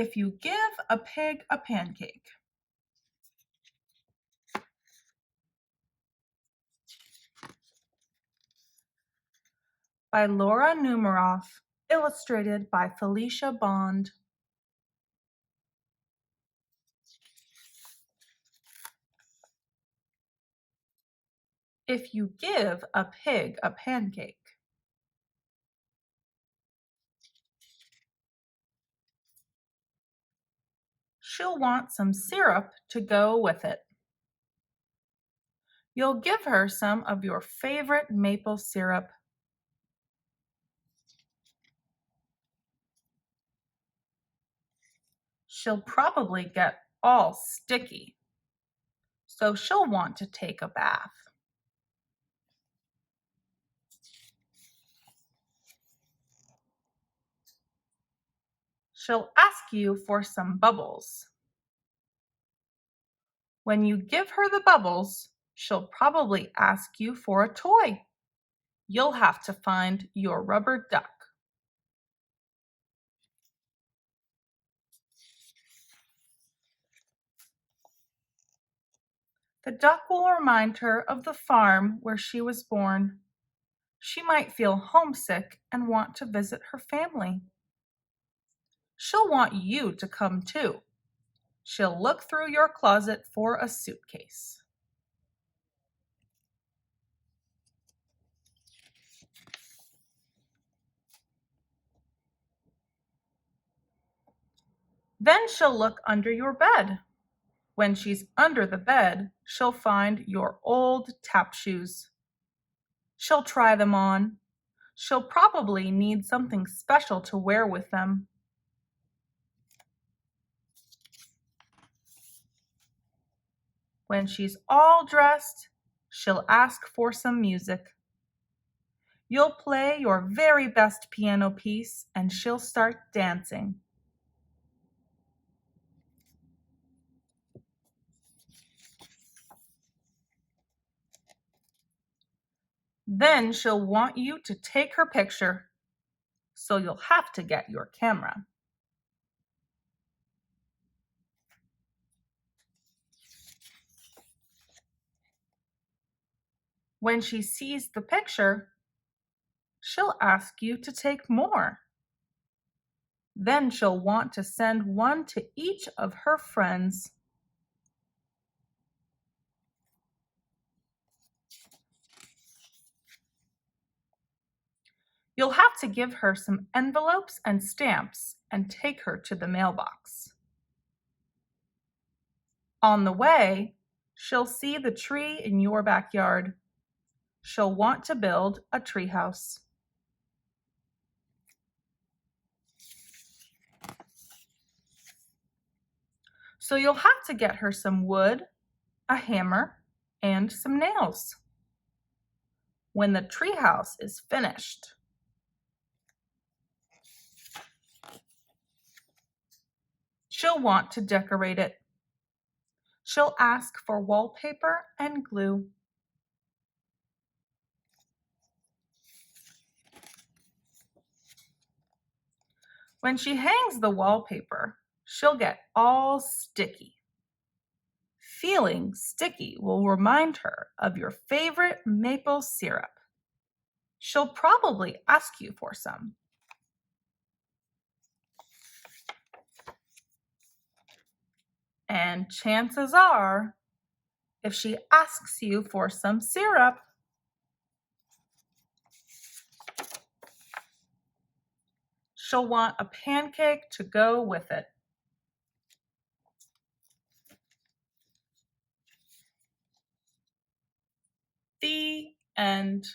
If you give a pig a pancake. By Laura Numeroff, illustrated by Felicia Bond. If you give a pig a pancake. She'll want some syrup to go with it. You'll give her some of your favorite maple syrup. She'll probably get all sticky, so she'll want to take a bath. She'll ask you for some bubbles. When you give her the bubbles, she'll probably ask you for a toy. You'll have to find your rubber duck. The duck will remind her of the farm where she was born. She might feel homesick and want to visit her family. She'll want you to come too. She'll look through your closet for a suitcase. Then she'll look under your bed. When she's under the bed, she'll find your old tap shoes. She'll try them on. She'll probably need something special to wear with them. When she's all dressed, she'll ask for some music. You'll play your very best piano piece and she'll start dancing. Then she'll want you to take her picture, so you'll have to get your camera. When she sees the picture, she'll ask you to take more. Then she'll want to send one to each of her friends. You'll have to give her some envelopes and stamps and take her to the mailbox. On the way, she'll see the tree in your backyard. She'll want to build a treehouse. So you'll have to get her some wood, a hammer, and some nails. When the treehouse is finished, she'll want to decorate it. She'll ask for wallpaper and glue. When she hangs the wallpaper, she'll get all sticky. Feeling sticky will remind her of your favorite maple syrup. She'll probably ask you for some. And chances are, if she asks you for some syrup, she'll want a pancake to go with it. The end.